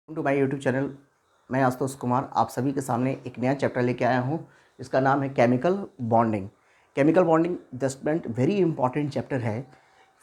To my YouTube channel. मैं आशुतोष कुमार आप सभी के सामने एक नया चैप्टर लेके आया हूँ। इसका नाम है केमिकल बॉन्डिंग। केमिकल बॉन्डिंग जस्टमेंट वेरी इंपॉर्टेंट चैप्टर है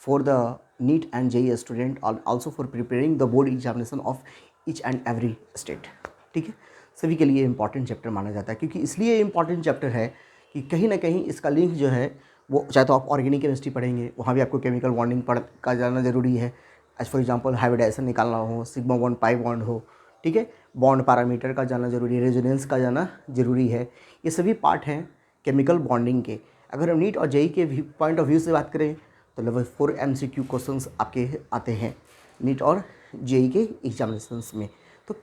for the NEET and JEE student और also for preparing the board examination of each and every state. ठीक है, सभी के लिए इंपॉर्टेंट चैप्टर माना जाता है क्योंकि इसलिए इंपॉर्टेंट चैप्टर है कि कहीं ना कहीं इसका लिंक जो है वो चाहे तो आप ऑर्गेनिक केमिस्ट्री पढ़ेंगे, वहाँ भी आपको केमिकल बॉन्डिंग का जाना ज़रूरी है। एज फॉर एग्जांपल हाइब्रिडाइजेशन निकालना हो, सिग्मा बॉन्ड पाई बॉन्ड हो, ठीक है, बॉन्ड पैरामीटर का जाना जरूरी है, रेजोनेंस का जाना जरूरी है। ये सभी पार्ट हैं केमिकल बॉन्डिंग के। अगर हम नीट और जेईई के पॉइंट ऑफ व्यू से बात करें तो लेवल 4 MCQ क्वेश्चंस आपके आते हैं नीट और जेईई के एग्जामिनेशंस में। तो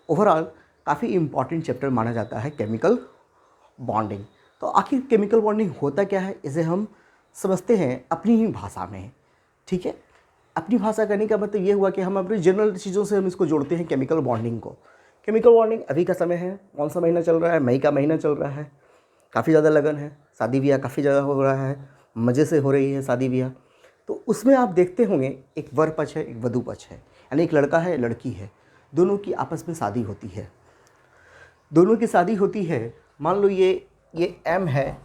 ओवरऑल काफ़ी इंपॉर्टेंट चैप्टर माना जाता है केमिकल बॉन्डिंग। तो आखिर केमिकल बॉन्डिंग होता क्या है, इसे हम समझते हैं अपनी ही भाषा में। ठीक है, अपनी भाषा करने का मतलब ये हुआ कि हम अपनी जनरल चीज़ों से हम इसको जोड़ते हैं केमिकल बॉन्डिंग को। केमिकल बॉन्डिंग अभी का समय है, कौन सा महीना चल रहा है? मई का महीना चल रहा है। काफ़ी ज़्यादा लगन है, शादी ब्याह काफ़ी ज़्यादा हो रहा है, मज़े से हो रही है शादी ब्याह। तो उसमें आप देखते होंगे एक वर पक्ष है, एक वधु पक्ष है, यानी एक लड़का है, लड़की है, दोनों की आपस में शादी होती है। दोनों की शादी होती है, मान लो ये M है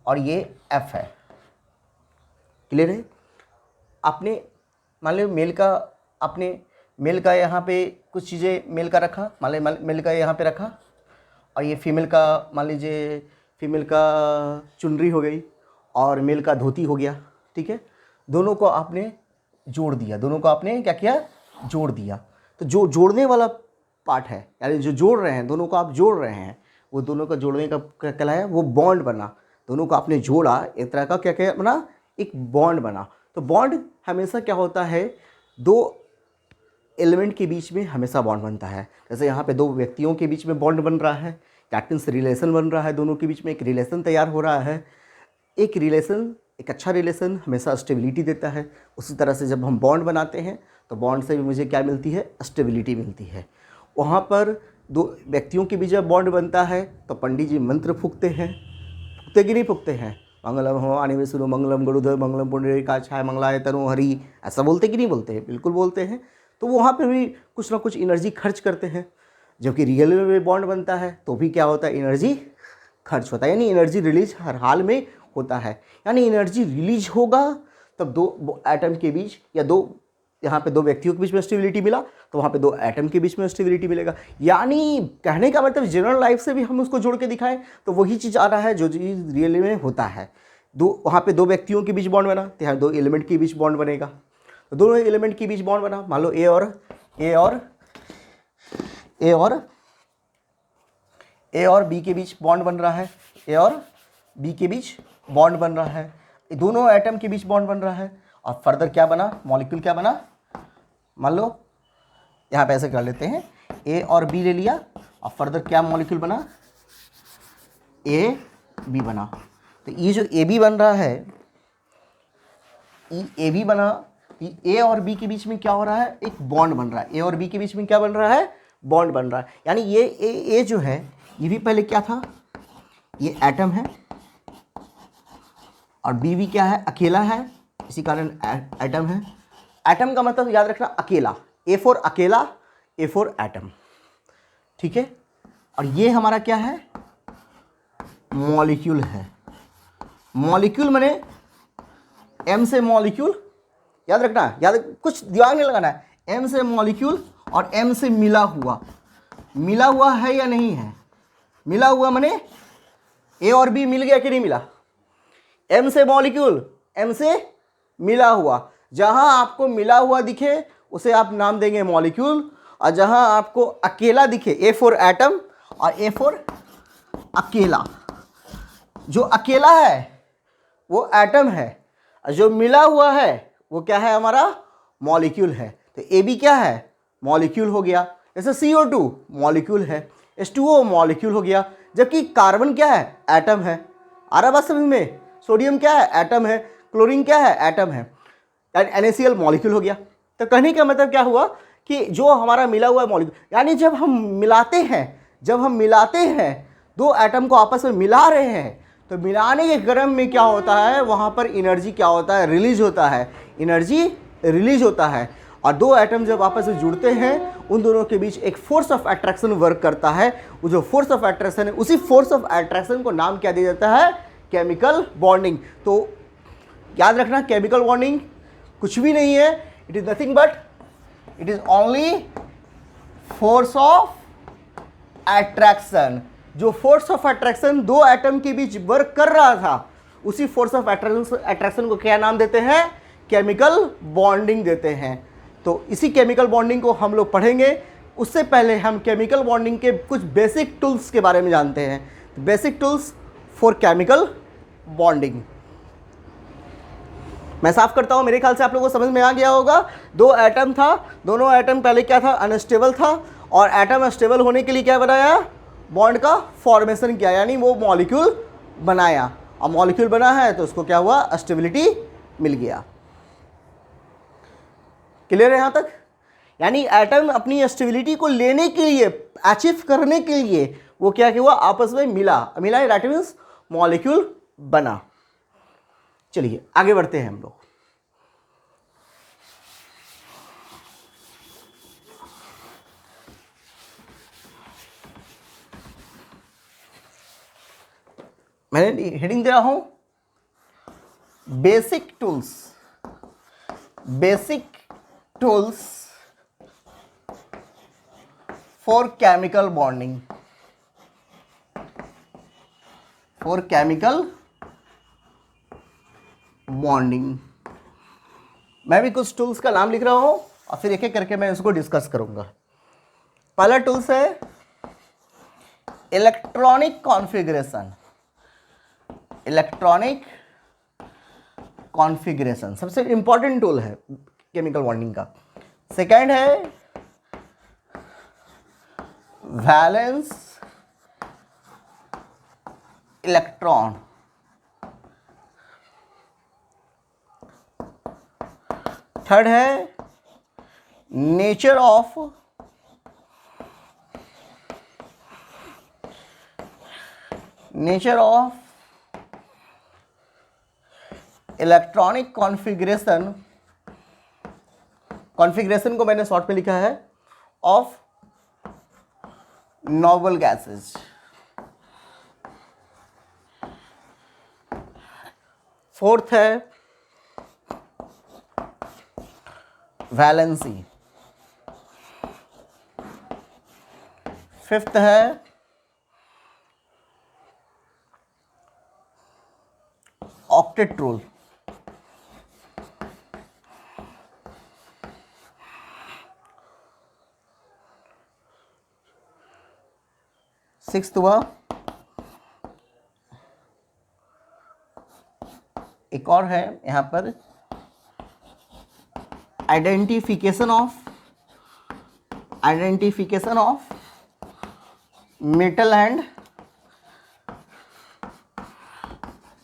और ये F है। क्लियर है? आपने मान लो मेल का यहाँ पे कुछ चीज़ें मेल का रखा, मान लो मेल का यहाँ पे रखा, और ये फीमेल का मान लीजिए फीमेल का चुनरी हो गई और मेल का धोती हो गया। ठीक है, दोनों को आपने जोड़ दिया, दोनों को आपने क्या किया? जोड़ दिया। तो जो जोड़ने वाला पार्ट है, यानी जो जोड़ रहे हैं, दोनों को आप जोड़ रहे हैं, वो दोनों का जोड़ने का क्या कहलाया? वो बॉन्ड बना। दोनों को आपने जोड़ा, एक तरह का क्या बना? एक बॉन्ड बना। तो बॉन्ड हमेशा क्या होता है? दो एलिमेंट के बीच में हमेशा बॉन्ड बनता है। जैसे यहाँ पे दो व्यक्तियों के बीच में बॉन्ड बन रहा है, कैप्टन से रिलेशन बन रहा है, दोनों के बीच में एक रिलेशन तैयार हो रहा है। एक रिलेशन, एक अच्छा रिलेशन हमेशा स्टेबिलिटी देता है। उसी तरह से जब हम बॉन्ड बनाते हैं तो बॉन्ड से भी मुझे क्या मिलती है? स्टेबिलिटी मिलती है। वहाँ पर दो व्यक्तियों के बीच जब बॉन्ड बनता है तो पंडित जी मंत्र फूकते हैं, फूकते कि नहीं फूकते हैं? मंगलम हो आने में सुनो, मंगलम गुरुधर, मंगलम पुंडरीकाक्षाय, मंगलाय तनु हरि, ऐसा बोलते कि नहीं बोलते हैं? बिल्कुल बोलते हैं। तो वहाँ पे भी कुछ ना कुछ एनर्जी खर्च करते हैं। जबकि रियल में भी बॉन्ड बनता है तो भी क्या होता है? एनर्जी खर्च होता है, यानी एनर्जी रिलीज हर हाल में होता है। यानी एनर्जी रिलीज होगा तब दो एटम के बीच या यहाँ पे दो व्यक्तियों के बीच में स्टेबिलिटी मिला तो वहाँ पे दो एटम के बीच में स्टेबिलिटी मिलेगा। यानी कहने का मतलब जनरल लाइफ से भी हम उसको जोड़ के दिखाएं तो वही चीज़ आ रहा है जो चीज़ रियल में होता है। वहाँ पे दो व्यक्तियों के बीच बॉन्ड बना तो यहाँ दो एलिमेंट के बीच बॉन्ड बनेगा। तो दोनों एलिमेंट के बीच बॉन्ड बना, मान लो ए और बी के बीच बॉन्ड बन रहा है, ए और बी के बीच बॉन्ड बन रहा है, दोनों एटम के बीच बॉन्ड बन रहा है। और फर्दर क्या बना? मॉलिक्यूल क्या बना? मान लो यहाँ पे ऐसे कर लेते हैं, ए और बी ले लिया और फर्दर क्या मॉलिक्यूल बना? ए बी बना। तो ये जो ए बी बन रहा है, ए बी बना, ए और बी के बीच में क्या हो रहा है? एक बॉन्ड बन रहा है। ए और बी के बीच में क्या बन रहा है? बॉन्ड बन रहा है। यानी ये ए जो है ये भी पहले क्या था? ये एटम है और बी भी क्या है? अकेला है, इसी कारण एटम है। एटम का मतलब याद रखना अकेला, ए फॉर अकेला, ए फॉर एटम। ठीक है, और ये हमारा क्या है? मॉलिक्यूल है। मॉलिक्यूल माने एम से मॉलिक्यूल, याद रखना, कुछ दिमाग नहीं लगाना है। एम से मॉलिक्यूल और एम से मिला हुआ है या नहीं है? मिला हुआ माने ए और बी मिल गया कि नहीं मिला? एम से मॉलिक्यूल, एम से मिला हुआ। जहां आपको मिला हुआ दिखे उसे आप नाम देंगे मॉलिक्यूल, और जहां आपको अकेला दिखे, ए फॉर एटम और ए फॉर अकेला, जो अकेला है वो एटम है और जो मिला हुआ है वो क्या है? हमारा मॉलिक्यूल है। तो ए बी क्या है? मॉलिक्यूल हो गया। जैसे CO2 मॉलिक्यूल है, H2O मॉलिक्यूल हो गया। जबकि कार्बन क्या है? एटम है। आ रहा बात समझ में? सोडियम क्या है? एटम है। क्लोरीन क्या है? एटम है। NaCl मॉलिक्यूल हो गया। तो कहने का मतलब क्या हुआ कि जो हमारा मिला हुआ मॉलिक्यूल, यानी जब हम मिलाते हैं दो एटम को आपस में मिला रहे हैं तो मिलाने के क्रम में क्या होता है? वहाँ पर एनर्जी क्या होता है? रिलीज होता है। एनर्जी रिलीज होता है। और दो एटम जब आपस में जुड़ते हैं उन दोनों के बीच एक फोर्स ऑफ अट्रैक्शन वर्क करता है। वो जो फोर्स ऑफ अट्रैक्शन है उसी फोर्स ऑफ अट्रैक्शन को नाम क्या दिया जाता है? Chemical bonding. तो याद रखना केमिकल बॉन्डिंग कुछ भी नहीं है, it is nothing but it is only force of attraction. जो फोर्स ऑफ अट्रैक्शन दो एटम के बीच वर्क कर रहा था उसी फोर्स ऑफ अट्रैक्शन को क्या नाम देते हैं? केमिकल बॉन्डिंग देते हैं। तो इसी केमिकल बॉन्डिंग को हम लोग पढ़ेंगे। उससे पहले हम केमिकल बॉन्डिंग के कुछ बेसिक टूल्स के बारे में जानते हैं। Basic tools for chemical bonding मैं साफ करता हूं, मेरे ख्याल से आप लोगों को समझ में आ गया होगा। दो एटम था, दोनों एटम पहले क्या था? अनस्टेबल था, और एटम स्टेबल होने के लिए क्या बनाया? बॉन्ड का फॉर्मेशन किया, यानी वो मॉलिक्यूल बनाया। और मॉलिक्यूल बना है तो उसको क्या हुआ? स्टेबिलिटी मिल गया। क्लियर है यहां तक? यानी एटम अपनी स्टेबिलिटी को लेने के लिए, अचीव करने के लिए वो क्या हुआ? आपस में मिला, दैट मीन्स मॉलिक्यूल बना। चलिए आगे बढ़ते हैं हम लोग। मैंने हेडिंग दिया हूं basic tools. Basic tools for chemical bonding. For chemical bonding मैं भी कुछ टूल्स का नाम लिख रहा हूं और फिर एक एक करके मैं इसको डिस्कस करूंगा। पहला टूल्स है इलेक्ट्रॉनिक कॉन्फ़िगरेशन। इलेक्ट्रॉनिक कॉन्फ़िगरेशन सबसे इंपॉर्टेंट टूल है केमिकल बॉन्डिंग का। सेकंड है वैलेंस इलेक्ट्रॉन। थर्ड है nature of electronic configuration. Configuration को मैंने शॉर्ट में लिखा है ऑफ नोबल गैसेज। फोर्थ है वैलेंसी। फिफ्थ है ऑक्टेट रूल। सिक्स्थ हुआ एक और है यहां पर identification of metal and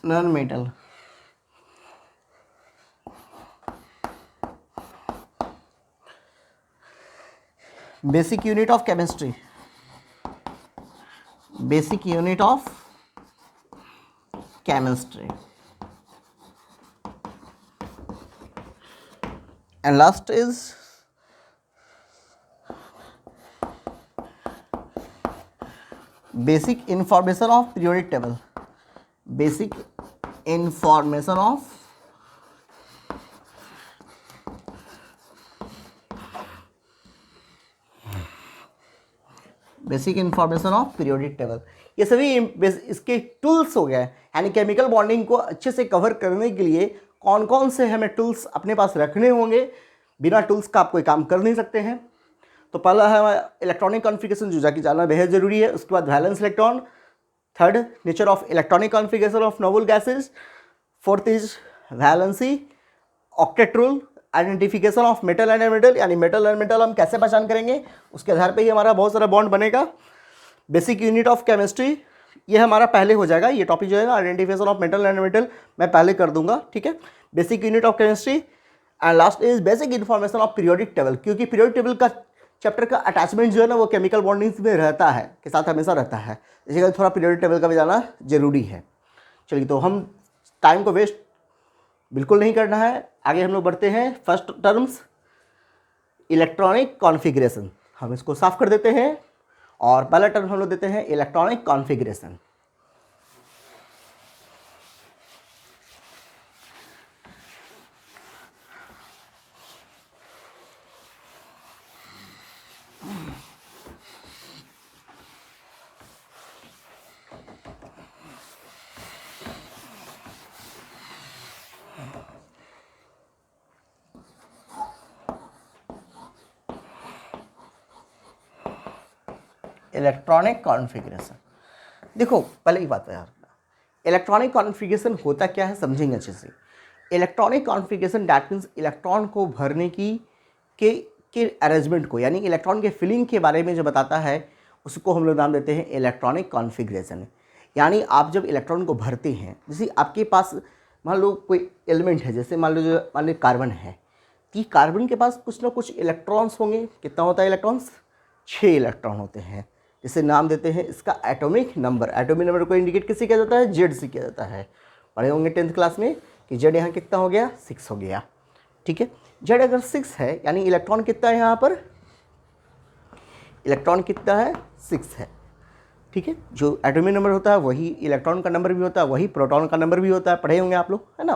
non metal. Basic unit of chemistry. Basic unit of chemistry. And last is basic information of periodic table. Basic information of periodic table। ये सभी इसके टूल्स हो गए। यानी केमिकल बॉन्डिंग को अच्छे से कवर करने के लिए कौन कौन से हमें टूल्स अपने पास रखने होंगे। बिना टूल्स का आप कोई काम कर नहीं सकते हैं। तो पहला है इलेक्ट्रॉनिक कॉन्फ़िगरेशन जो जाके जानना बेहद ज़रूरी है। उसके बाद valence electron. Third nature of electronic configuration of noble gases. Fourth is valency, octet rule, identification of metal and metal. यानी मेटल एंड मेटल हम कैसे पहचान करेंगे, उसके आधार पे ही हमारा बहुत सारा बॉन्ड बनेगा। बेसिक यूनिट ऑफ केमिस्ट्री ये हमारा पहले हो जाएगा। ये टॉपिक जो है ना identification of metal and metal मैं पहले कर दूंगा, ठीक है। Basic unit of chemistry and last is basic information of periodic table. क्योंकि पीरियोडिक टेबल का चैप्टर का अटैचमेंट जो है ना वो केमिकल बॉन्डिंग्स में रहता है, के साथ हमेशा रहता है, इसीलिए थोड़ा पीरियोडिक टेबल का भी जाना जरूरी है। चलिए तो हम टाइम को वेस्ट बिल्कुल नहीं करना है। आगे हम लोग बढ़ते हैं फर्स्ट टर्म्स। इलेक्ट्रॉनिक कॉन्फ़िगरेशन, हम इसको साफ कर देते हैं और पहला टर्म हम लोग देते हैं इलेक्ट्रॉनिक कॉन्फ़िगरेशन। इलेक्ट्रॉनिक कॉन्फ़िगरेशन, देखो पहले ही बात है यार, इलेक्ट्रॉनिक कॉन्फ़िगरेशन होता क्या है समझेंगे अच्छे से। Electronic configuration that means electron को भरने की के अरेंजमेंट को, यानी इलेक्ट्रॉन के फिलिंग के बारे में जो बताता है उसको हम लोग नाम देते हैं इलेक्ट्रॉनिक कॉन्फ़िगरेशन। यानी आप जब इलेक्ट्रॉन को भरते हैं, जैसे आपके पास मान लो कोई एलिमेंट है, जैसे मान लो कार्बन है, कि कार्बन के पास कुछ ना कुछ इलेक्ट्रॉन्स होंगे। कितना होता है इलेक्ट्रॉन्स? 6 इलेक्ट्रॉन होते हैं, जिसे नाम देते हैं इसका एटॉमिक नंबर। एटॉमिक नंबर को इंडिकेट किससे किया जाता है? जेड से किया जाता है। पढ़े होंगे 10th क्लास में कि जेड यहाँ कितना हो गया? 6 हो गया। ठीक है, जेड अगर 6 है यानी इलेक्ट्रॉन कितना है यहाँ पर? इलेक्ट्रॉन कितना है? 6 है। ठीक है, जो एटॉमिक नंबर होता है वही इलेक्ट्रॉन का नंबर भी होता है, वही प्रोटॉन का नंबर भी होता है। पढ़े होंगे आप लोग, है ना,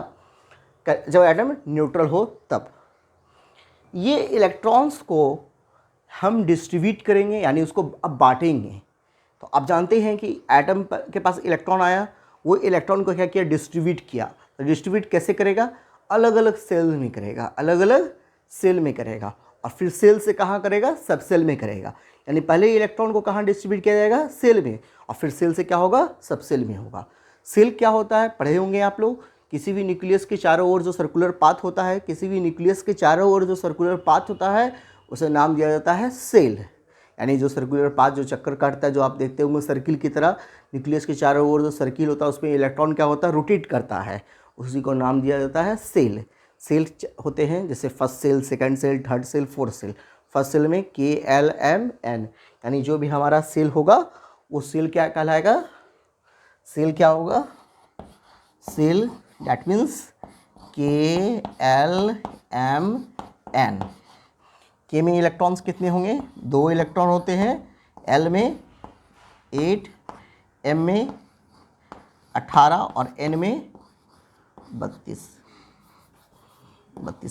जब एटम न्यूट्रल हो तब। ये इलेक्ट्रॉन्स को हम डिस्ट्रीब्यूट करेंगे, यानी उसको अब बांटेंगे। तो आप जानते हैं कि एटम के पास इलेक्ट्रॉन आया, वो इलेक्ट्रॉन को क्या किया? डिस्ट्रीब्यूट किया। तो डिस्ट्रीब्यूट कैसे करेगा? अलग अलग सेल में करेगा, अलग अलग सेल में करेगा, और फिर सेल से कहाँ करेगा? सब सेल में करेगा। यानी पहले इलेक्ट्रॉन को कहाँ डिस्ट्रीब्यूट किया जाएगा? सेल में, और फिर सेल से क्या होगा? सब सेल में होगा। सेल क्या होता है? पढ़े होंगे आप लोग, किसी भी न्यूक्लियस के चारों ओर जो सर्कुलर पाथ होता है, किसी भी न्यूक्लियस के चारों ओर जो सर्कुलर पाथ होता है उसे नाम दिया जाता है सेल। यानी जो सर्कुलर पाथ जो चक्कर काटता है, जो आप देखते होंगे सर्किल की तरह, न्यूक्लियस के चारों ओर जो सर्किल होता है उसमें इलेक्ट्रॉन क्या होता है? रोटेट करता है, उसी को नाम दिया जाता है सेल। सेल होते हैं जैसे first cell, second cell, third cell, fourth cell. First cell में KLMN, यानी जो भी हमारा सेल होगा वो सेल क्या कहलाएगा? सेल क्या होगा? Cell that means KLMN। K में इलेक्ट्रॉन्स कितने होंगे? 2 इलेक्ट्रॉन होते हैं, L में 8, M में 18 और N में 32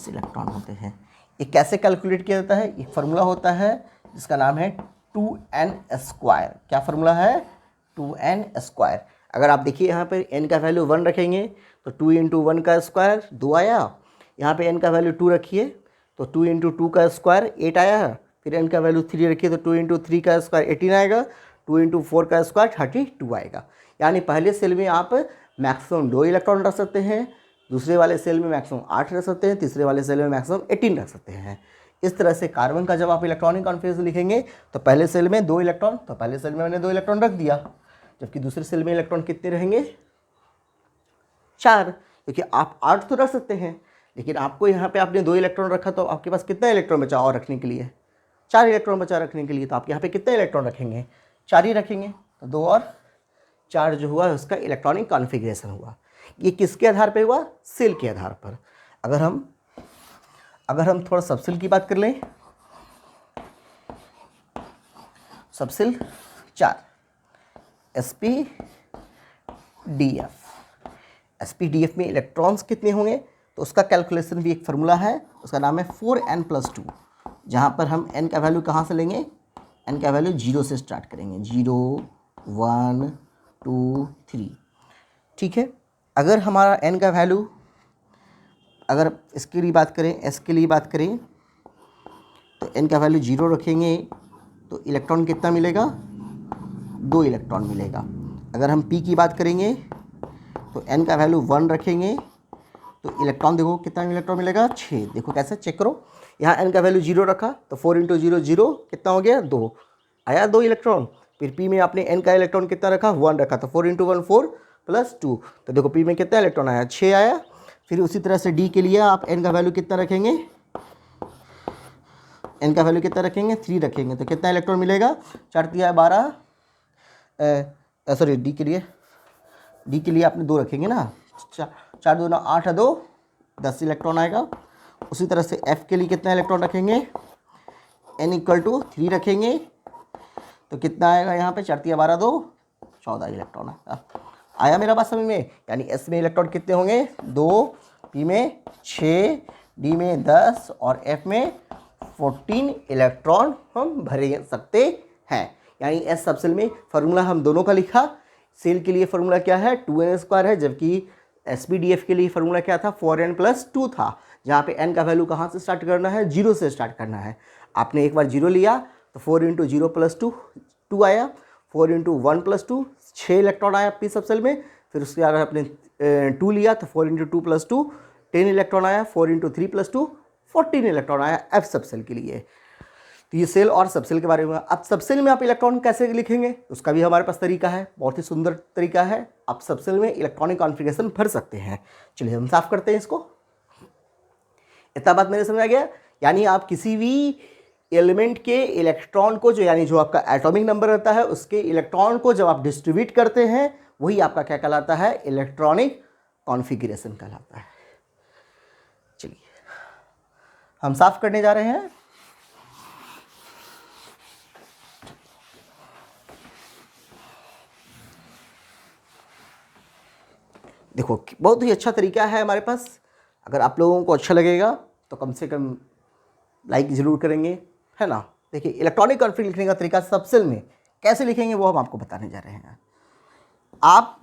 इलेक्ट्रॉन होते हैं। ये कैसे कैलकुलेट किया जाता है? एक फार्मूला होता है जिसका नाम है 2n²। क्या फार्मूला है? 2n²। अगर आप देखिए यहाँ पर n का वैल्यू 1 रखेंगे तो 2 × 1 का स्क्वायर 2 आया। यहाँ पे n का वैल्यू 2 रखिए तो 2 × 2 का स्क्वायर 8 आया। फिर n का वैल्यू 3 रखिए तो 2 × 3 का स्क्वायर 18 आएगा। 2 × 4 का स्क्वायर 32 आएगा। यानी पहले सेल में आप मैक्सिमम 2 इलेक्ट्रॉन रख सकते हैं, दूसरे वाले सेल में मैक्सिमम 8 रख सकते हैं, तीसरे वाले सेल में मैक्सिमम 18 रख सकते हैं। इस तरह से कार्बन का जब आप इलेक्ट्रॉनिक कॉन्फ़िगरेशन लिखेंगे तो पहले सेल में 2 इलेक्ट्रॉन, तो पहले सेल में मैंने 2 इलेक्ट्रॉन रख दिया, जबकि दूसरे सेल में इलेक्ट्रॉन कितने रहेंगे? 4, क्योंकि आप 8 तो रख सकते हैं, लेकिन आपको यहाँ पे आपने 2 इलेक्ट्रॉन रखा तो आपके पास कितना इलेक्ट्रॉन बचा और रखने के लिए? 4 इलेक्ट्रॉन बचा रखने के लिए। तो आप यहाँ पे कितने इलेक्ट्रॉन रखेंगे? 4 ही रखेंगे। तो 2 और 4 जो हुआ उसका इलेक्ट्रॉनिक कॉन्फ़िगरेशन हुआ। ये किसके आधार पर हुआ? सेल के आधार पर। अगर हम थोड़ा सबसेल की बात कर लें, सबसेल 4 SPDF में इलेक्ट्रॉन्स कितने होंगे तो उसका कैलकुलेशन भी एक फार्मूला है, उसका नाम है 4n+2, जहाँ पर हम n का वैल्यू कहाँ से लेंगे? n का वैल्यू 0 से स्टार्ट करेंगे, 0 1 2 3। ठीक है, अगर हमारा n का वैल्यू, अगर इसके लिए बात करें, s के लिए बात करें, तो n का वैल्यू 0 रखेंगे तो इलेक्ट्रॉन कितना मिलेगा? 2 इलेक्ट्रॉन मिलेगा। अगर हम p की बात करेंगे तो n का वैल्यू 1 रखेंगे तो इलेक्ट्रॉन देखो कितना इलेक्ट्रॉन मिलेगा? 6। देखो कैसे, चेक करो, यहाँ n का वैल्यू 0 रखा तो 4 × 0 0 कितना हो गया? 2 आया, 2 इलेक्ट्रॉन। फिर p में आपने n का इलेक्ट्रॉन कितना रखा? 1 रखा, तो 4 × 1 4 + 2, तो देखो p में कितना इलेक्ट्रॉन आया? 6 आया। फिर उसी तरह से d के लिए आप n का वैल्यू कितना रखेंगे? n का वैल्यू कितना रखेंगे? 3 रखेंगे, तो कितना इलेक्ट्रॉन मिलेगा? 4 × 12, सॉरी डी के लिए आपने 2 रखेंगे ना, 4 2 8 2 10 इलेक्ट्रॉन आएगा। उसी तरह से F के लिए कितना इलेक्ट्रॉन रखेंगे? n इक्वल टू 3 रखेंगे तो कितना आएगा यहाँ पे, 4 3 12 2 14 इलेक्ट्रॉन आया मेरा बात समझ में। यानी s में इलेक्ट्रॉन कितने होंगे, 2, p में 6, d में 10 और f में 14 इलेक्ट्रॉन हम भर सकते हैं। यानी s सबसेल में फार्मूला हम दोनों का लिखा। सेल के लिए फार्मूला क्या है, 2n² है, जबकि SPDF के लिए फार्मूला क्या था, 4n + 2 था। जहाँ पे n का वैल्यू कहाँ से स्टार्ट करना है, 0 से स्टार्ट करना है। आपने एक बार 0 लिया तो 4 × 0 + 2 2 आया, 4 × 1 + 2 6 इलेक्ट्रॉन आया p सबसेल में। फिर उसके बाद आपने 2 लिया तो 4 × 2 + 2 10 इलेक्ट्रॉन आया, 4 × 3 + 2 14 इलेक्ट्रॉन आया f सबसेल के लिए। तो ये सेल और सबसेल के बारे में। अब सबसेल में आप इलेक्ट्रॉन कैसे लिखेंगे, उसका भी हमारे पास तरीका है, बहुत ही सुंदर तरीका है। आप सबसेल में इलेक्ट्रॉनिक कॉन्फ़िगरेशन भर सकते हैं। चलिए हम साफ करते हैं इसको। इतना बात मेरे समझ आ गया। यानी आप किसी भी एलिमेंट के इलेक्ट्रॉन को, जो यानी जो आपका एटॉमिक नंबर रहता है, उसके इलेक्ट्रॉन को जब आप डिस्ट्रीब्यूट करते हैं, वही आपका क्या कहलाता है, इलेक्ट्रॉनिक कॉन्फ़िगरेशन कहलाता है। चलिए हम साफ करने जा रहे हैं। देखो बहुत ही अच्छा तरीका है हमारे पास। अगर आप लोगों को अच्छा लगेगा तो कम से कम लाइक ज़रूर करेंगे, है ना। देखिए इलेक्ट्रॉनिक कॉन्फ़िगरेशन लिखने का तरीका सबसेल में कैसे लिखेंगे वो हम आपको बताने जा रहे हैं। आप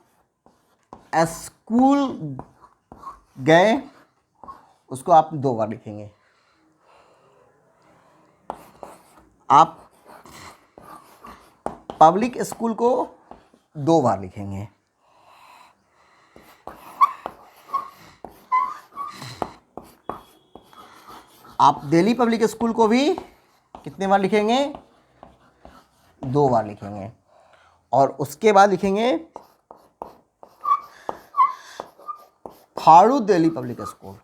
स्कूल गए, उसको आप 2 बार लिखेंगे। आप पब्लिक स्कूल को 2 बार लिखेंगे। आप दिल्ली पब्लिक स्कूल को भी कितने बार लिखेंगे, 2 बार लिखेंगे। और उसके बाद लिखेंगे फाड़ू दिल्ली पब्लिक स्कूल।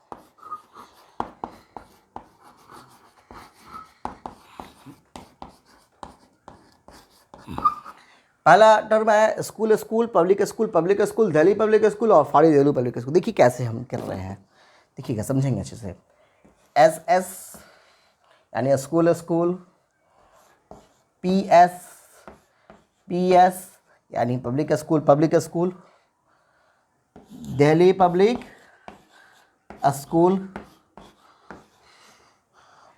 पहला टर्म है school school, public school, Delhi public school और फाड़ी दिल्ली पब्लिक स्कूल। देखिए कैसे हम कर रहे हैं, देखिएगा, समझेंगे अच्छे से। SS यानी स्कूल स्कूल, PS यानी public school, Delhi public school,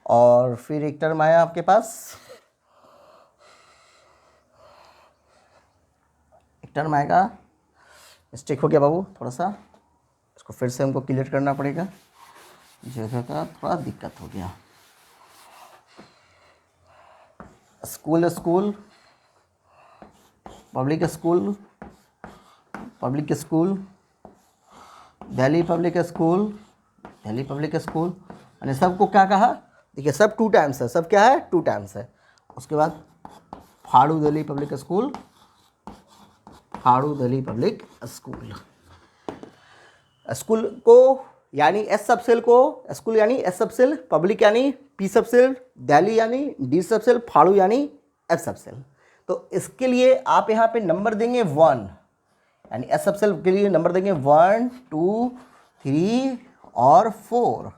और फिर एक टर्म आया आपके पास, एक टर्म आएगा, मिस्टेक हो गया बाबू थोड़ा सा, इसको फिर से हमको क्लियर करना पड़ेगा, जगह का थोड़ा दिक्कत हो गया। School school, public school, Delhi public school, मैंने सबको क्या कहा, देखिए सब 2 टाइम्स है, सब क्या है, 2 टाइम्स है। उसके बाद फाड़ू दिल्ली पब्लिक स्कूल, स्कूल को यानी एस सबसेल को, स्कूल यानी एस सबसेल, पब्लिक यानी पी सबसेल, दिल्ली यानी डी सबसेल, फाड़ू यानी एफ सबसेल। तो इसके लिए आप यहाँ पे नंबर देंगे 1, यानी एस सबसेल के लिए नंबर देंगे 1 2 3 और 4।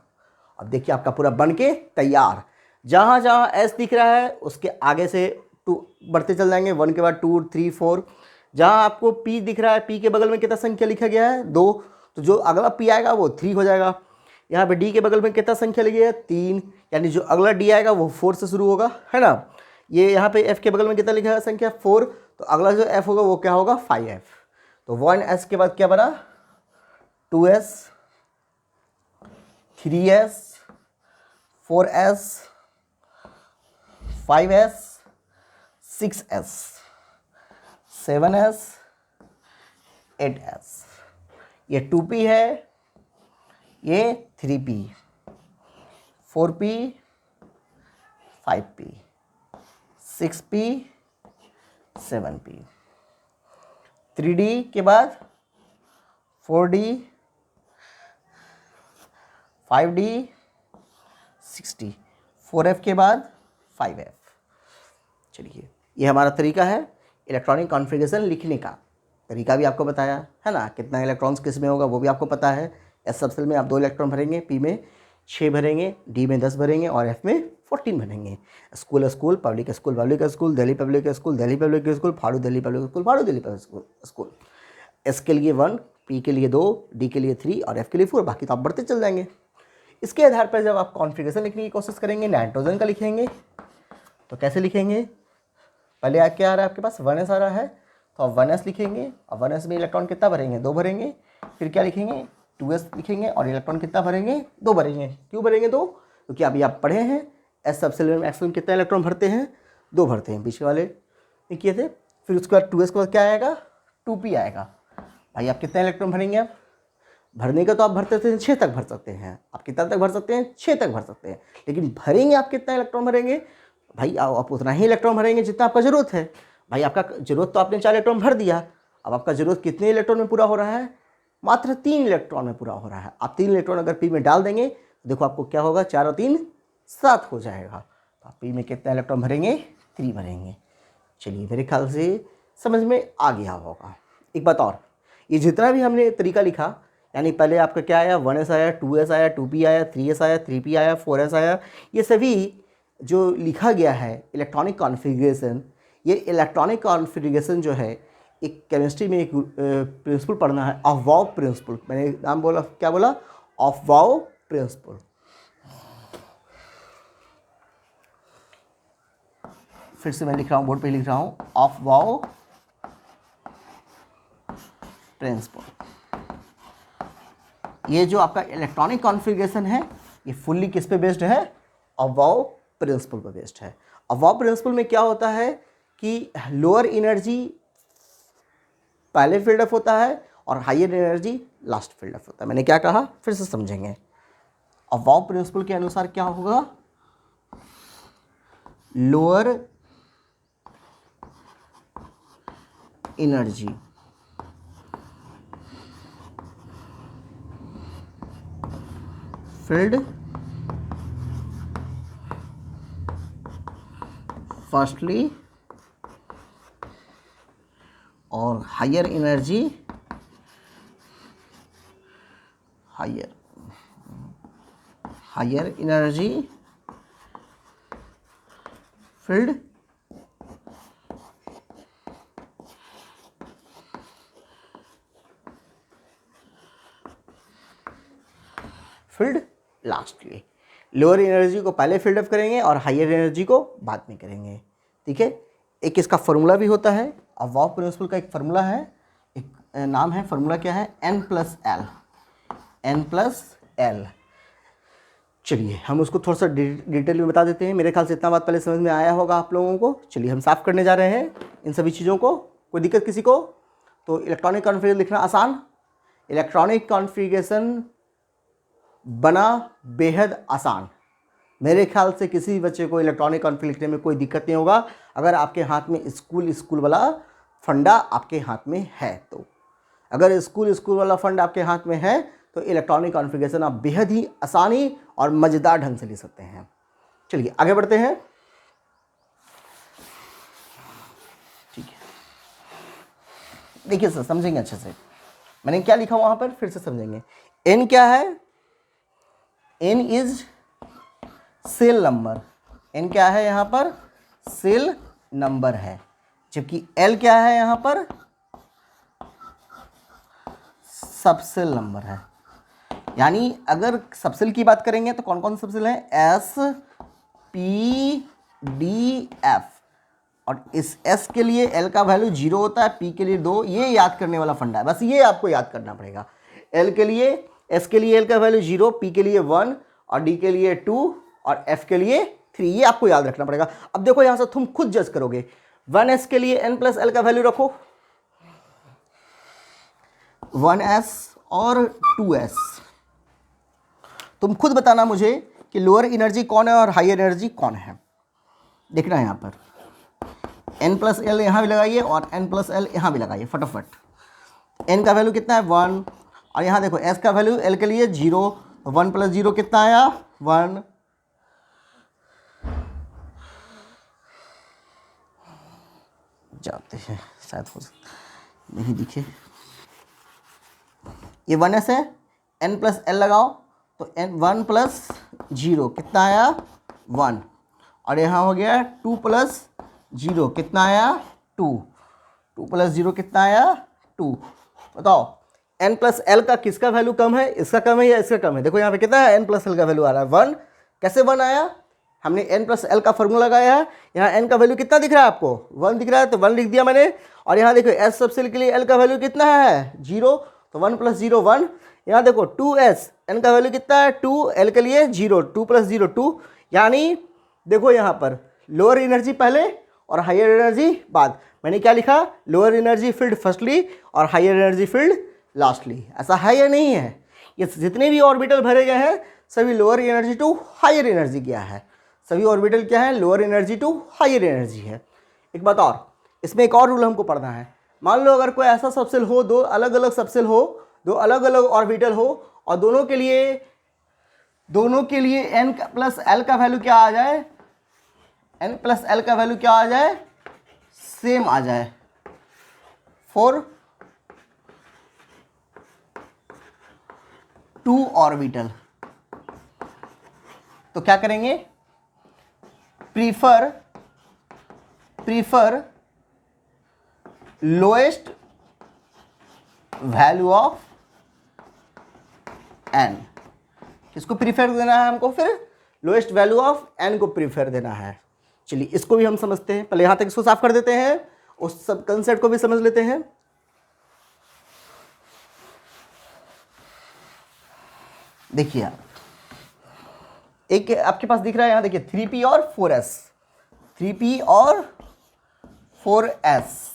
अब देखिए आपका पूरा बन के तैयार। जहाँ जहाँ एस दिख रहा है उसके आगे से 2 बढ़ते चल जाएंगे, 1 के बाद 2 3 4। जहाँ आपको पी दिख रहा है, पी के बगल में कितना संख्या लिखा गया है, 2, तो जो अगला पी आएगा वो 3 हो जाएगा। यहाँ पे डी के बगल में कितना संख्या लिखी है, 3, यानी जो अगला डी आएगा वो 4 से शुरू होगा, है ना। ये यहाँ पे एफ के बगल में कितना लिखा है संख्या, 4, तो अगला जो एफ होगा वो क्या होगा, 5f। तो 1s के बाद क्या बना, 2s, 3s, 4s, 5s, 6s, 7s, 8s। ये 2p है, ये 3p, 4p, 5p, 6p, 7p। 3d के बाद 4d, 5d, 6d, 4f के बाद 5f। चलिए ये हमारा तरीका है इलेक्ट्रॉनिक कॉन्फ़िगरेशन लिखने का। तरीका भी आपको बताया है ना, कितना इलेक्ट्रॉन्स किस में होगा वो भी आपको पता है। एस सबसेल में आप 2 इलेक्ट्रॉन भरेंगे, पी में 6 भरेंगे, डी में 10 भरेंगे और एफ में 14 बनेंगे। School school, public school public school, Delhi public school Delhi public school, फाड़ू दिल्ली पब्लिक स्कूल फाड़ू दिल्ली पब्लिक स्कूल। एस के लिए 1, पी के लिए 2, डी के लिए 3 और एफ के लिए 4, बाकी तो आप बढ़ते चल जाएंगे। इसके आधार पर जब आप कॉन्फ़िगरेशन लिखने की कोशिश करेंगे, नाइट्रोजन का लिखेंगे तो कैसे लिखेंगे, पहले क्या आ रहा है आपके पास 1s आ रहा है तो आप 1s लिखेंगे और 1s में इलेक्ट्रॉन कितना भरेंगे, 2 भरेंगे। फिर क्या लिखेंगे 2s लिखेंगे और इलेक्ट्रॉन कितना भरेंगे, 2 भरेंगे। क्यों भरेंगे 2? क्योंकि अभी आप पढ़े हैं एस सबसेलुलर में एक्सेल में कितना इलेक्ट्रॉन भरते हैं, 2 भरते हैं, पीछे वाले किए थे। फिर उसके बाद 2s के बाद क्या आएगा, 2p आएगा। भाई आप कितना इलेक्ट्रॉन भरेंगे, आप भरने का तो आप भरते थे 6 तक भर सकते हैं, आप कितना तक भर सकते हैं, 6 तक भर सकते हैं, लेकिन भरेंगे आप कितना इलेक्ट्रॉन भरेंगे, भाई आप उतना ही इलेक्ट्रॉन भरेंगे जितना आपका ज़रूरत है। भाई आपका ज़रूरत तो आपने 4 इलेक्ट्रॉन भर दिया, अब आपका ज़रूरत कितने इलेक्ट्रॉन में पूरा हो रहा है, मात्र 3 इलेक्ट्रॉन में पूरा हो रहा है। आप 3 इलेक्ट्रॉन अगर पी में डाल देंगे तो देखो आपको क्या होगा, 4 और 3 7 हो जाएगा। तो आप पी में कितना इलेक्ट्रॉन भरेंगे, 3 भरेंगे। चलिए मेरे ख्याल से समझ में आ गया होगा। एक बात और, ये जितना भी हमने तरीका लिखा, यानी पहले आपका क्या आया, 1s आया, 2s आया, 2p आया, 3s आया, 3p आया, 4s आया, ये सभी जो लिखा गया है इलेक्ट्रॉनिक कॉन्फ़िगरेशन, ये इलेक्ट्रॉनिक कॉन्फ़िगरेशन जो है एक केमिस्ट्री में एक प्रिंसिपल पढ़ना है, ऑफ वाव प्रिंसिपल। मैंने नाम बोला, क्या बोला, ऑफ वाव प्रिंसिपल। फिर से मैं लिख रहा हूँ, बोर्ड पे लिख रहा हूँ, ऑफ वाव प्रिंसिपल। ये जो आपका इलेक्ट्रॉनिक कॉन्फ़िगरेशन है ये फुल्ली किस पे बेस्ड है, ऑफ वाव प्रिंसिपल पर बेस्ड है। ऑफ वाव प्रिंसिपल में क्या होता है कि लोअर एनर्जी पहले फील्ड अप होता है और higher energy last filled up होता है। मैंने क्या कहा, फिर से समझेंगे। ऑफ वाव प्रिंसिपल के अनुसार क्या होगा, लोअर एनर्जी फील्ड फर्स्टली और higher energy higher energy filled lastly. Lower energy को पहले फील्ड अप करेंगे और हायर एनर्जी को बाद में करेंगे। ठीक है, एक इसका फॉर्मूला भी होता है, अब वाव प्रिंसिपल का एक फार्मूला है, एक नाम है, फार्मूला क्या है, N+L। चलिए हम उसको थोड़ा सा डिटेल में बता देते हैं। मेरे ख्याल से इतना बात पहले समझ में आया होगा आप लोगों को। चलिए हम साफ़ करने जा रहे हैं इन सभी चीज़ों को। कोई दिक्कत किसी को? तो इलेक्ट्रॉनिक कॉन्फ़िगरेशन लिखना आसान, इलेक्ट्रॉनिक कॉन्फ़िगरेशन बना बेहद आसान। मेरे ख्याल से किसी भी बच्चे को इलेक्ट्रॉनिक कॉन्फ़िगरेशन लिखने में कोई दिक्कत नहीं होगा अगर आपके हाथ में स्कूल वाला फंडा आपके हाथ में है। तो अगर स्कूल वाला फंड आपके हाथ में है तो इलेक्ट्रॉनिक कॉन्फ़िगरेशन आप बेहद ही आसानी और मज़ेदार ढंग से लिख सकते हैं। चलिए आगे बढ़ते हैं। ठीक है, देखिए सर समझेंगे अच्छे से, मैंने क्या लिखा वहाँ पर, फिर से समझेंगे। N क्या है, N is cell number. N क्या है यहाँ पर, सेल नंबर है, जबकि L क्या है यहाँ पर, सबसेल नंबर है। यानी अगर सबसेल की बात करेंगे तो कौन कौन सबसेल है, S P D F, और इस S के लिए L का वैल्यू 0 होता है, P के लिए 2। ये याद करने वाला फंडा है, बस ये आपको याद करना पड़ेगा। L के लिए, S के लिए L का वैल्यू 0, P के लिए 1 और D के लिए 2 और F के लिए 3, ये आपको याद रखना पड़ेगा। अब देखो यहाँ से तुम खुद जज करोगे। 1s के लिए N+L का वैल्यू रखो, 1s और 2s। तुम खुद बताना मुझे कि लोअर एनर्जी कौन है और हायर एनर्जी कौन है। देखना है यहाँ पर N+L यहाँ भी लगाइए और N+L यहाँ भी लगाइए फटाफट। N का वैल्यू कितना है, 1, और यहाँ देखो S का वैल्यू L के लिए 0, 1 + 0 कितना आया, 1। जाते हैं, शायद हो नहीं दिखे, ये 1s है, N+L लगाओ तो 1 + 0 कितना आया, 1। और यहाँ हो गया 2 + 0 कितना आया 2, 2 + 0 कितना आया 2। बताओ n + l का किसका वैल्यू कम है, इसका कम है या इसका कम है? देखो यहाँ पे कितना है n + l का वैल्यू आ रहा है 1। कैसे 1 आया? हमने n + l का फॉर्मूला लगाया है। यहाँ n का वैल्यू कितना दिख रहा है आपको 1 दिख रहा है, तो 1 लिख दिया मैंने। और यहाँ देखो s सबसेल के लिए l का वैल्यू कितना है 0, तो 1 + 0 1। यहाँ देखो 2s n का वैल्यू कितना है 2, l के लिए 0, 2 + 0 2। यानी देखो यहाँ पर लोअर एनर्जी पहले और हायर एनर्जी बाद। मैंने क्या लिखा, लोअर एनर्जी फील्ड फर्स्टली और हायर एनर्जी फील्ड लास्टली। ऐसा है या नहीं है? ये जितने भी ऑर्बिटल भरे गए हैं सभी lower energy to higher energy क्या है, सभी ऑर्बिटल क्या है lower energy to higher energy है। एक बात और, इसमें एक और रूल हमको पढ़ना है। मान लो अगर कोई ऐसा सबसेल हो, दो अलग अलग सबसेल हो, दो अलग अलग ऑर्बिटल हो और दोनों के लिए n + l का वैल्यू क्या आ जाए, n + l का वैल्यू क्या आ जाए सेम आ जाए फॉर 2 ऑर्बिटल। तो क्या करेंगे, prefer lowest value of n। किसको प्रीफर देना है हमको, फिर लोएस्ट वैल्यू ऑफ n को प्रीफर देना है। चलिए इसको भी हम समझते हैं, पहले यहां तक इसको साफ कर देते हैं, उस सब कंसेप्ट को भी समझ लेते हैं। देखिए एक आपके पास दिख रहा है यहाँ, देखिए 3p और 4s, 3p और 4s।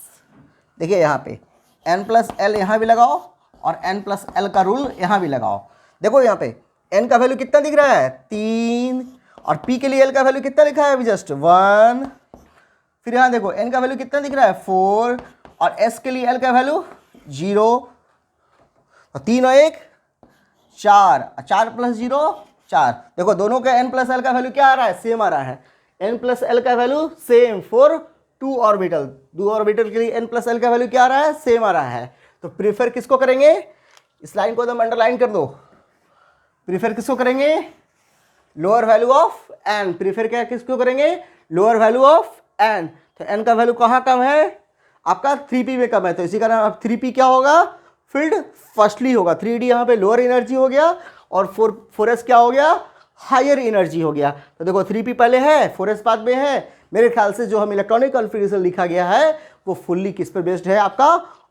देखिए यहाँ पे n + l यहाँ भी लगाओ और n + l का रूल यहाँ भी लगाओ। देखो यहाँ पे n का वैल्यू कितना दिख रहा है 3, और p के लिए l का वैल्यू कितना लिखा है अभी जस्ट 1। फिर यहाँ देखो n का वैल्यू कितना दिख रहा है 4, और s के लिए l का वैल्यू 0, और 3 और 1 4, 4 + 0 4। देखो दोनों का n + l का वैल्यू क्या आ रहा है, सेम आ रहा है। n + l का value same for 2 orbital, 2 orbital के लिए n + l का वैल्यू क्या आ रहा है, सेम आ रहा है। तो प्रीफर किसको करेंगे, इस लाइन को एकदम अंडरलाइन कर दो, प्रीफर किसको करेंगे lower value of n। Prefer क्या किसको करेंगे, लोअर वैल्यू ऑफ n। तो n का वैल्यू कहाँ कम है आपका 3p में कम है, तो इसी कारण अब 3p क्या होगा फील्ड फर्स्टली होगा। 3d यहाँ पे लोअर एनर्जी हो गया और 4s क्या हो गया हायर एनर्जी हो गया। तो देखो 3p पहले है 4s बाद में है। मेरे ख्याल से जो हम इलेक्ट्रॉनिक कॉन्फ़िगरेशन लिखा गया है वो फुल्ली किस पर बेस्ड है, आपका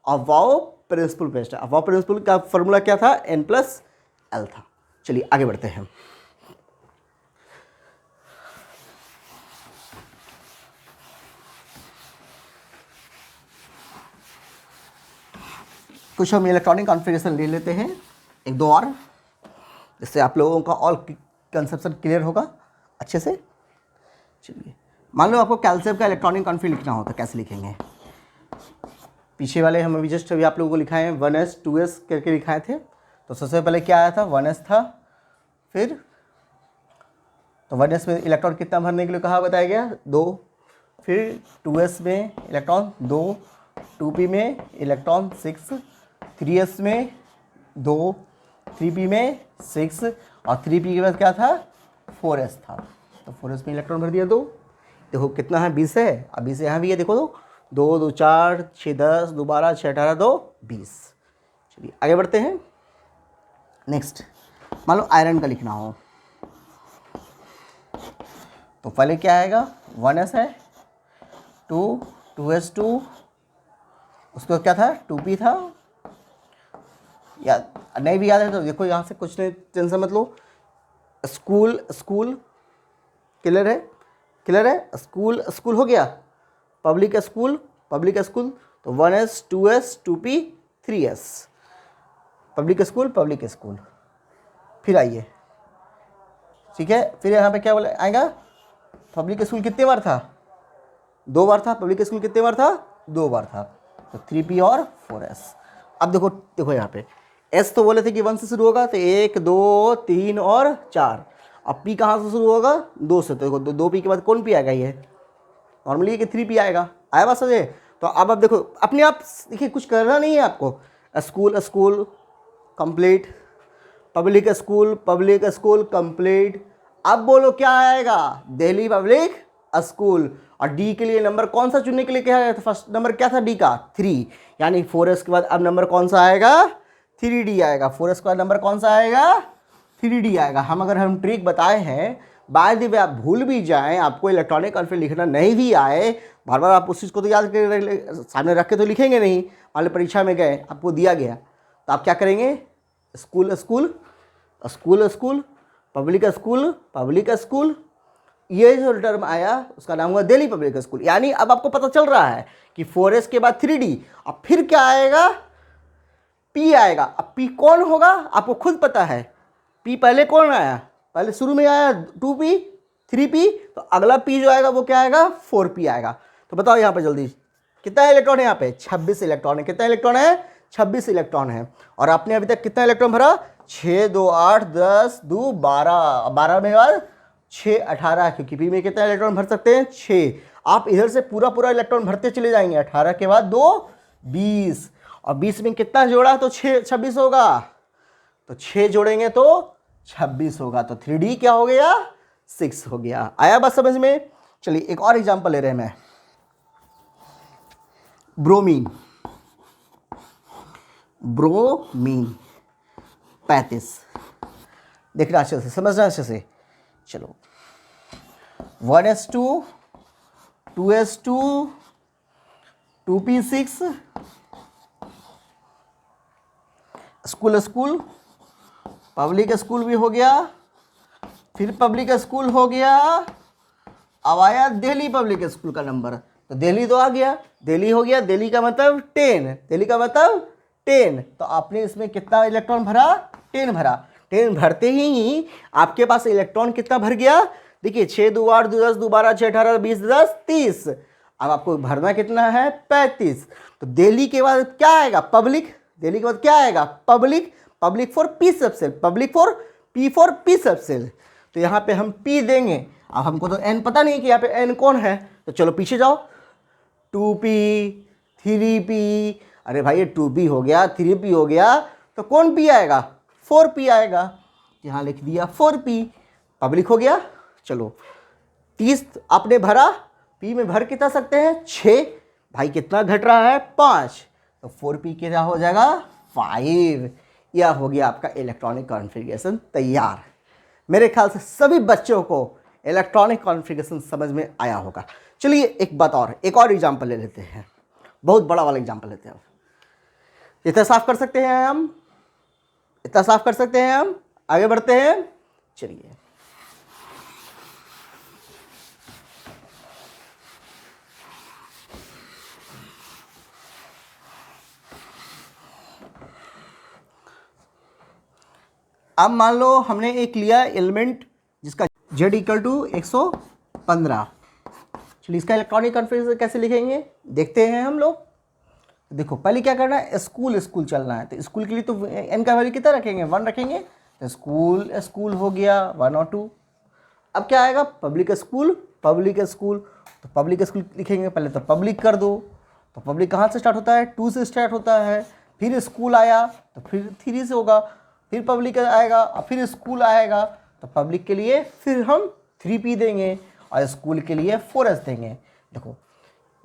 अबाव प्रिंसिपल बेस्ड है। अबाव प्रिंसिपल का फॉर्मूला क्या था, n + l था। चलिए आगे बढ़ते हैं। कुछ हम इलेक्ट्रॉनिक कॉन्फ़िगरेशन ले लेते हैं, एक दो और, जिससे आप लोगों का ऑल कंसेप्शन क्लियर होगा अच्छे से। चलिए मान लो आपको कैल्शियम का इलेक्ट्रॉनिक कॉन्फ़िग लिखना हो तो कैसे लिखेंगे। पीछे वाले हम अभी जस्ट अभी आप लोगों को लिखाए हैं 1s 2s करके लिखाए थे। तो सबसे पहले क्या आया था 1s था, फिर तो 1s में इलेक्ट्रॉन कितना भरने के लिए कहा बताया गया 2, फिर 2s में इलेक्ट्रॉन 2, 2p में इलेक्ट्रॉन 6, 3s में 2, 3p में 6, और 3p के बाद क्या था 4s था। तो 4s में इलेक्ट्रॉन भर दिया 2। देखो कितना है 20 है, अब 20 यहाँ भी है, देखो 2 2 4 6 10 2 12 6 18 2 20। चलिए आगे बढ़ते हैं। नेक्स्ट मान लो आयरन का लिखना हो तो पहले क्या आएगा 1s है 2 2s2, उसके बाद क्या था 2p था, या नहीं भी याद है तो देखो यहाँ से कुछ नहीं टेंशन मत लो। स्कूल क्लियर है स्कूल हो गया, पब्लिक स्कूल तो 1s 2s 2p 3s public school. फिर आइए ठीक है, फिर यहाँ पे क्या बोले आएगा पब्लिक स्कूल कितने बार था 2 बार था, पब्लिक स्कूल कितने बार था 2 बार था, तो 3p और 4s। अब देखो यहाँ पे s तो बोले थे कि 1 से शुरू होगा, तो 1 2 3 और 4। अब p कहाँ से शुरू होगा 2 से, तो देखो 2p के बाद कौन p आएगा, ये नॉर्मली कि 3p आएगा। आया बात समझे। तो अब देखो अपने आप देखिए कुछ करना नहीं है आपको, school complete, public school complete. अब बोलो क्या आएगा दिल्ली पब्लिक स्कूल। और डी के लिए नंबर कौन सा चुनने के लिए कहा गया था? फर्स्ट नंबर क्या था डी का? 3, यानी 4s के बाद अब नंबर कौन सा आएगा? 3D आएगा। 4s के बाद नंबर कौन सा आएगा? 3D आएगा। हम ट्रिक बताए हैं, बाय द वे आप भूल भी जाएं, आपको इलेक्ट्रॉनिक कॉन्फ्रेंस लिखना नहीं भी आए, बार बार आप उस चीज़ को तो याद कर सामने रख के तो लिखेंगे नहीं। मान लो परीक्षा में गए, आपको दिया गया, तो आप क्या करेंगे? School school school school, public school public school, ये जो टर्म आया उसका नाम हुआ दिल्ली पब्लिक स्कूल। यानी अब आपको पता चल रहा है कि 4s के बाद 3D, अब फिर क्या आएगा? P आएगा। अब P कौन होगा आपको खुद पता है। P पहले कौन आया? पहले शुरू में आया 2P 3P, तो अगला P जो आएगा वो क्या आएगा? 4P आएगा। तो बताओ यहाँ पे जल्दी कितना इलेक्ट्रॉन है? यहाँ पे 26 इलेक्ट्रॉन है। कितना इलेक्ट्रॉन है? 26 इलेक्ट्रॉन है। और आपने अभी तक कितना इलेक्ट्रॉन भरा? 6 2 8 10 2 12, 12 में बाद 6 18, क्योंकि पी में कितना इलेक्ट्रॉन भर सकते हैं? 6। आप इधर से पूरा पूरा इलेक्ट्रॉन भरते चले जाएंगे। 18 के बाद 2 20, और 20 में कितना जोड़ा तो 6 26 होगा, तो 6 जोड़ेंगे तो 26 होगा। तो 3D क्या हो गया? 6 हो गया। आया बात समझ में? चलिए एक और एग्जांपल ले रहे हैं मैं। Bromine, bromine 35। देखना अच्छे से, समझना अच्छे से। चलो 1s2 2s2 2p6, school school public school भी हो गया, फिर पब्लिक स्कूल हो गया। अब आया दिल्ली पब्लिक स्कूल का नंबर, तो दिल्ली तो आ गया, दिल्ली हो गया। दिल्ली का मतलब 10, दिल्ली का मतलब 10। तो आपने इसमें कितना इलेक्ट्रॉन भरा? 10 भरा। 10 भरते ही आपके पास इलेक्ट्रॉन कितना भर गया? देखिए 6 2 8 2 10 2 12 6 18 20 10 30। अब आपको भरना कितना है? 35। तो दिल्ली के बाद क्या आएगा? पब्लिक। दिल्ली के बाद क्या आएगा? Public. Public for P subshell, public for P subshell. तो यहाँ पे हम पी देंगे। अब हमको तो एन पता नहीं कि यहाँ पे एन कौन है, तो चलो पीछे जाओ। 2p 3p, अरे भाई ये 2p हो गया 3p हो गया, तो कौन p आएगा? 4p आएगा। यहाँ लिख दिया 4p, पब्लिक हो गया। चलो 30 आपने भरा, p में भर कितना सकते हैं? 6। भाई कितना घट रहा है? 5। तो 4p क्या हो जाएगा? 5। यह हो गया आपका इलेक्ट्रॉनिक कॉन्फ़िगरेशन तैयार। मेरे ख्याल से सभी बच्चों को इलेक्ट्रॉनिक कॉन्फ़िगरेशन समझ में आया होगा। चलिए एक बात और, एक और एग्जांपल ले लेते हैं, बहुत बड़ा वाला एग्जांपल लेते हैं। इतना साफ कर सकते हैं हम? इतना साफ कर सकते हैं हम? आगे बढ़ते हैं। चलिए अब मान लो हमने एक लिया एलिमेंट जिसका Z इक्वल टू 115। चलिए इसका इलेक्ट्रॉनिक कॉन्फ़िगरेशन कैसे लिखेंगे देखते हैं हम लोग। देखो पहले क्या करना है? स्कूल स्कूल चलना है, तो स्कूल के लिए तो एन का वैल्यू कितना रखेंगे? 1 रखेंगे। तो स्कूल स्कूल हो गया 1 और 2। अब क्या आएगा? Public school public school. तो पब्लिक स्कूल लिखेंगे, पहले तो पब्लिक कर दो। तो पब्लिक कहाँ से स्टार्ट होता है? 2 से स्टार्ट होता है। फिर स्कूल आया तो फिर 3 से होगा, फिर पब्लिक आएगा और फिर स्कूल आएगा। तो पब्लिक के लिए फिर हम 3p देंगे और स्कूल के लिए 4s देंगे। देखो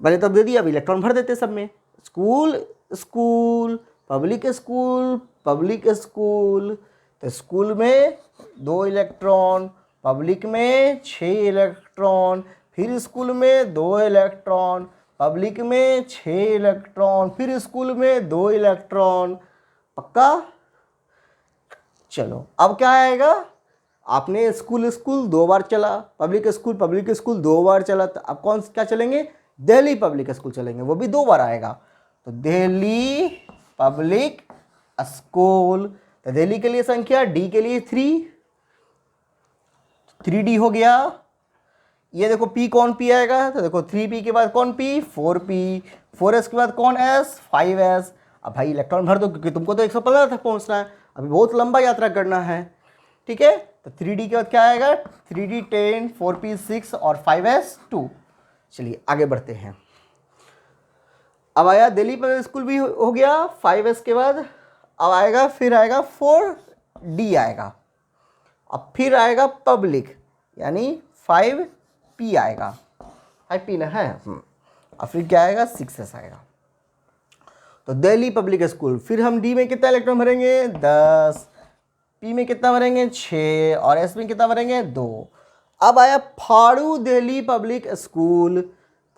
मैंने तब दे दिया, अब इलेक्ट्रॉन भर देते सब में। School school public school public school, तो स्कूल में 2 इलेक्ट्रॉन, पब्लिक में 6 इलेक्ट्रॉन, फिर स्कूल में 2 इलेक्ट्रॉन, पब्लिक में 6 इलेक्ट्रॉन, फिर स्कूल में 2 इलेक्ट्रॉन। पक्का? चलो अब क्या आएगा? आपने स्कूल स्कूल 2 बार चला, पब्लिक स्कूल 2 बार चला, तो अब कौन क्या चलेंगे? दिल्ली पब्लिक स्कूल चलेंगे, वो भी 2 बार आएगा। तो दिल्ली पब्लिक स्कूल, तो दिल्ली के लिए संख्या, डी के लिए 3d हो गया। ये देखो p कौन p आएगा? तो देखो 3p के बाद कौन p? 4p। 4s के बाद कौन s? 5s। अब भाई इलेक्ट्रॉन भर दो, क्योंकि तुमको तो 115 तक पहुंचना है, अभी बहुत लंबा यात्रा करना है। ठीक है, तो 3d के बाद क्या आएगा? 3d 10, 4p 6 और 5s 2। चलिए आगे बढ़ते हैं। अब आया दिल्ली पब्लिक स्कूल भी हो गया 5s के बाद। अब आएगा, फिर आएगा 4d आएगा, अब फिर आएगा पब्लिक यानी 5p आएगा। 5P ना है। और फिर क्या आएगा, 6S आएगा। तो दिल्ली पब्लिक स्कूल, फिर हम डी में कितना इलेक्ट्रॉन भरेंगे, 10, पी में कितना भरेंगे, 6, और एस में कितना भरेंगे, 2। अब आया फाड़ू दिल्ली पब्लिक स्कूल,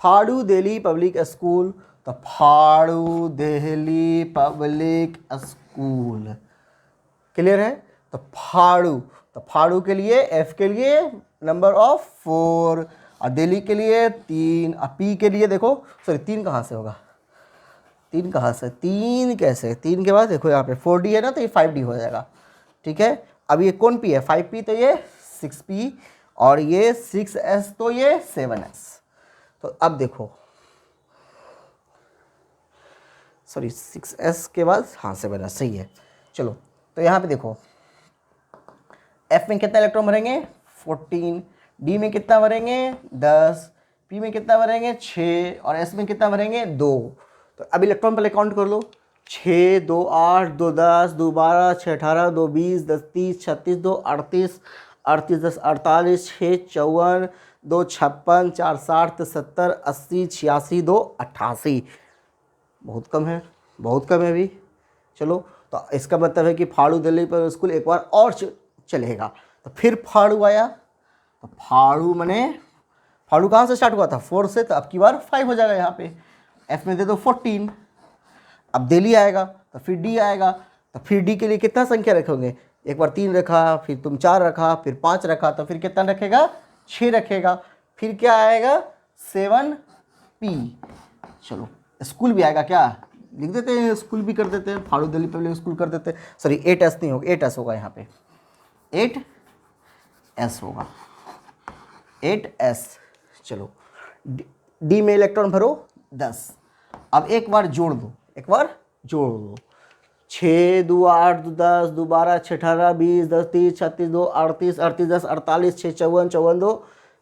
फाड़ू दिल्ली पब्लिक स्कूल, तो फाड़ू दिल्ली पब्लिक स्कूल, क्लियर है। तो फाड़ू के लिए, एफ के लिए नंबर ऑफ 4, और दिल्ली के लिए 3, और पी के लिए देखो, सॉरी 3 कहाँ से होगा, 3 कहाँ से, 3 कैसे, 3 के बाद देखो यहाँ पे 4D है ना, तो ये 5D हो जाएगा, ठीक है। अब ये कौन पी है, 5P, तो ये 6P, और ये 6S, तो ये 7S। तो अब देखो, सॉरी 6S के बाद, हाँ 7S सही है। चलो तो यहाँ पे देखो, F में कितना इलेक्ट्रॉन भरेंगे, 14, D में कितना भरेंगे, 10, P में कितना भरेंगे, 6, और S में कितना भरेंगे, 2। तो अब इलेक्ट्रॉन पहले काउंट कर लो, 6, 2, 8, 2, 10, 2, 12, 6, 18, 2, 20, 10, 30, 36, 2, 38, 38, 10, 48, 6, 54, 2, 56, 4, 60, 70, 80, 86, 2, 88। बहुत कम है, बहुत कम है अभी। चलो तो इसका मतलब है कि फाड़ू दिल्ली पब्लिक स्कूल एक बार और चलेगा। तो फिर फाड़ू आया, तो फाड़ू मने, फाड़ू कहाँ से स्टार्ट हुआ था, 4 से, तो अब की बार 5 हो जाएगा यहाँ पे। एफ में दे दो 14। अब दिल्ली आएगा, तो फिर डी आएगा, तो फिर डी के लिए कितना संख्या रखोगे, एक बार 3 रखा, फिर तुम 4 रखा, फिर 5 रखा, तो फिर कितना रखेगा, 6 रखेगा। फिर क्या आएगा, 7P। चलो स्कूल भी आएगा क्या, लिख देते हैं, स्कूल भी कर देते हैं, फाड़ू दिल्ली पब्लिक स्कूल कर देते हैं। सॉरी 8S नहीं होगा, 8S होगा यहाँ पे, 8S होगा, 8S। चलो डी में इलेक्ट्रॉन भरो 10। अब एक बार जोड़ दो, एक बार जोड़ दो, 6, 2, 8, 2, 10, 2, 12, 6, 18, 20, 10, 30, 36, 2, 38, 38, 10, 48, 6, 54, 54, 2,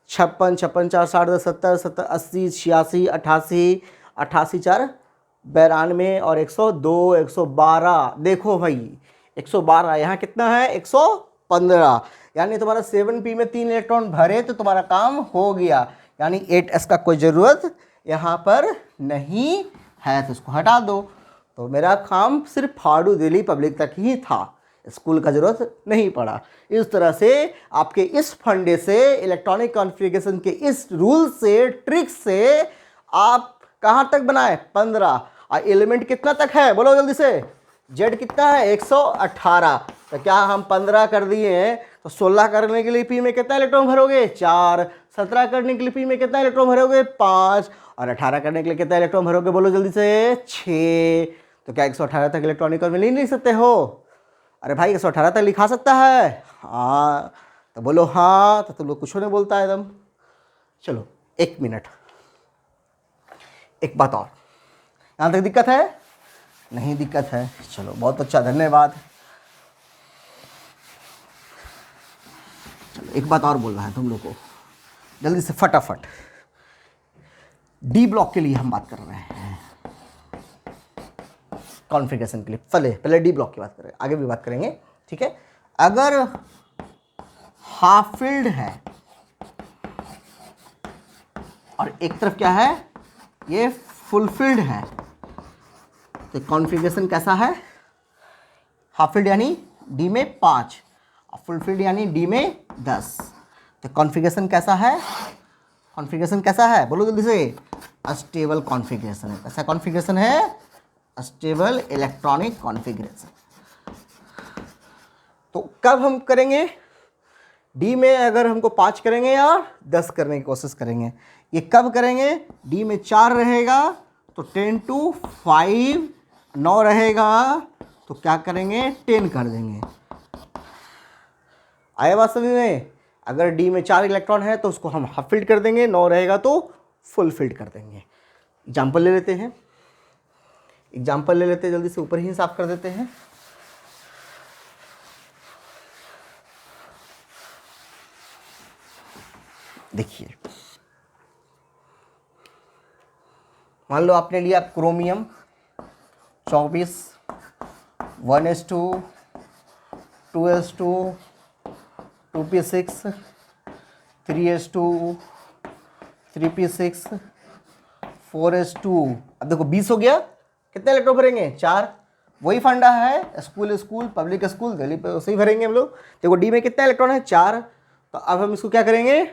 56, 56, 4, 60, 70, 70, 80, 86, 88, 88, 4, 92, और 102, 112। देखो भाई 112, यहाँ कितना है, 115, यानी तुम्हारा 7P में 3 इलेक्ट्रॉन भरे तो तुम्हारा काम हो गया, यानी 8S का कोई ज़रूरत यहाँ पर नहीं है, तो इसको हटा दो। तो मेरा काम सिर्फ फाड़ू दिल्ली पब्लिक तक ही था, स्कूल का ज़रूरत नहीं पड़ा। इस तरह से आपके इस फंडे से, इलेक्ट्रॉनिक कॉन्फ़िगरेशन के इस रूल से, ट्रिक से आप कहाँ तक बनाए, 15। और एलिमेंट कितना तक है, बोलो जल्दी से, जेड कितना है, 118। तो क्या हम 15 कर दिए हैं, तो 16 करने के लिए पी में कितना इलेक्ट्रॉन भरोगे, 4, 17 करने के लिए पी में कितना इलेक्ट्रॉन भरोगे, 5, और 18 करने के लिए कितना इलेक्ट्रॉन भरोगे, बोलो जल्दी से, 6। तो क्या 118 तक इलेक्ट्रॉनिक में लिख सकते हो, अरे भाई 118 तक लिखा सकता है, हाँ, तो बोलो हाँ, तो तुम लोग कुछ नहीं बोलता है एकदम। चलो 1 मिनट, एक बात और, यहाँ तक दिक्कत है, नहीं दिक्कत है, चलो बहुत अच्छा, धन्यवाद। चलो एक बात और बोलना है तुम लोग को, जल्दी से फटाफट। डी ब्लॉक के लिए हम बात कर रहे हैं, कॉन्फ़िगरेशन के लिए। पहले डी ब्लॉक की बात करें, आगे भी बात करेंगे, ठीक है। अगर हाफ फिल्ड है और एक तरफ क्या है, ये फुलफिल्ड है, तो कॉन्फ़िगरेशन कैसा है, हाफ फिल्ड यानी डी में 5, और फुलफिल्ड यानी डी में 10। तो कॉन्फ़िगरेशन कैसा है, कॉन्फ़िगरेशन कैसा है, बोलो जल्दी से, अस्टेबल कॉन्फ़िगरेशन है। कैसा कॉन्फ़िगरेशन है, अस्टेबल इलेक्ट्रॉनिक कॉन्फ़िगरेशन। तो कब हम करेंगे, डी में अगर हमको 5 करेंगे या 10 करने की कोशिश करेंगे, ये कब करेंगे, डी में 4 रहेगा तो 10 to 5, 9 रहेगा तो क्या करेंगे, 10 कर देंगे। आया बात समझ में, अगर डी में 4 इलेक्ट्रॉन है तो उसको हम हाफ फिल्ड कर देंगे, 9 रहेगा तो फुल फिल्ड कर देंगे। एग्जाम्पल ले लेते हैं, एग्जाम्पल ले लेते हैं, जल्दी से ऊपर ही साफ कर देते हैं। देखिए मान लो आपने लिया chromium 24, 1s2, 2s2, 2p6, 3s2, 3p6 4s2। अब देखो 20 हो गया, कितने इलेक्ट्रॉन भरेंगे? 4। वही फंडा है, school school public school Delhi पे उसे ही भरेंगे हम लोग। देखो डी में कितना इलेक्ट्रॉन है? 4। तो अब हम इसको क्या करेंगे?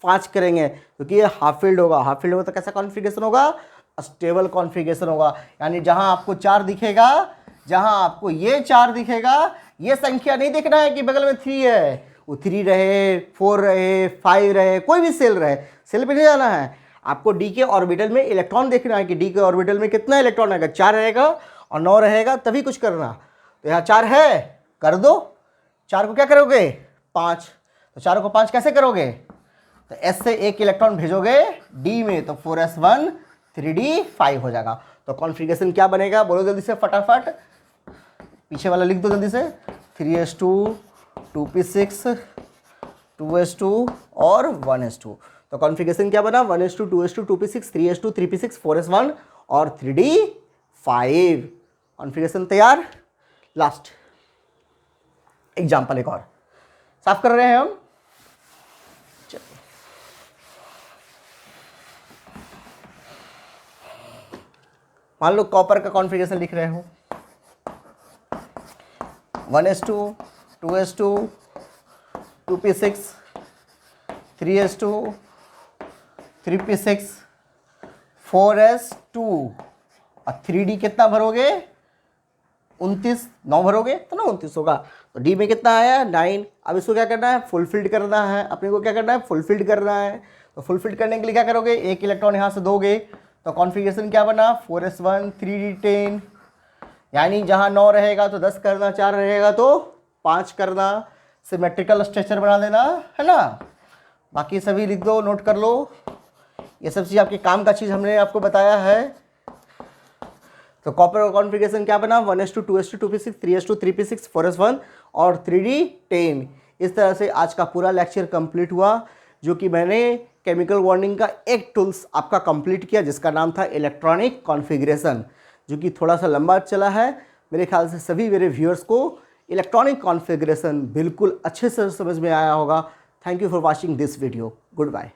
5 करेंगे, क्योंकि ये हाफ फील्ड होगा। हाफ फील्ड होगा तो कैसा कॉन्फ़िगरेशन होगा? स्टेबल कॉन्फ़िगरेशन होगा। यानी जहां आपको 4 दिखेगा, जहां आपको ये 4 दिखेगा, ये संख्या नहीं देखना है कि बगल में 3 है। वो 3 रहे, 4 रहे, 5 रहे, कोई भी सेल रहे, सेल पे नहीं जाना है आपको। डी के ऑर्बिटल में इलेक्ट्रॉन देखना है कि डी के ऑर्बिटल में कितना इलेक्ट्रॉन आएगा। 4 रहेगा और 9 रहेगा तभी कुछ करना। तो यहाँ 4 है, कर दो। 4 को क्या करोगे? 5। तो 4 को 5 कैसे करोगे? तो एस से एक इलेक्ट्रॉन भेजोगे डी में, तो 4s1 3d5 हो जाएगा। तो कॉन्फ़िगरेशन क्या बनेगा? बोलो जल्दी से फटाफट, पीछे वाला लिख दो जल्दी से। 3s2 2p6 2s2 और 1s2। तो कॉन्फ़िगरेशन क्या बना? 1s2 2s2 2p6 3s2 3p6 4s1 और 3d5। कॉन्फ़िगरेशन तैयार। लास्ट एग्जाम्पल एक और साफ कर रहे हैं हम। मान लो कॉपर का कॉन्फ़िगरेशन लिख रहे हो। 1s2 2s2 2p6 3s2 3p6 4s2 और 3d कितना भरोगे? 29। 9 भरोगे तो ना 29 होगा। तो डी में कितना आया? 9। अब इसको क्या करना है? फुलफिल्ड करना है। अपने को क्या करना है? फुलफिल्ड करना है। तो फुलफिल्ड करने के लिए क्या करोगे? एक इलेक्ट्रॉन यहाँ से दोगे। तो कॉन्फ़िगरेशन क्या बना? 4s1 3d10। यानी जहाँ 9 रहेगा तो 10 करना, 4 रहेगा तो 5 करना। सिमेट्रिकल स्ट्रक्चर बना देना, है ना। बाकी सभी लिख दो, नोट कर लो। ये सब चीज़ आपके काम का चीज़ हमने आपको बताया है। तो कॉपर का कॉन्फ़िगरेशन क्या बना? 1s2 2s2 2p6 3s2 3p6 4s1 और 3d10। इस तरह से आज का पूरा लेक्चर कंप्लीट हुआ, जो कि मैंने केमिकल बॉन्डिंग का एक टूल्स आपका कंप्लीट किया, जिसका नाम था इलेक्ट्रॉनिक कॉन्फ़िगरेशन, जो कि थोड़ा सा लंबा चला है। मेरे ख्याल से सभी मेरे व्यूअर्स को इलेक्ट्रॉनिक कॉन्फ़िगरेशन बिल्कुल अच्छे से समझ में आया होगा। Thank you for watching this video. Good bye.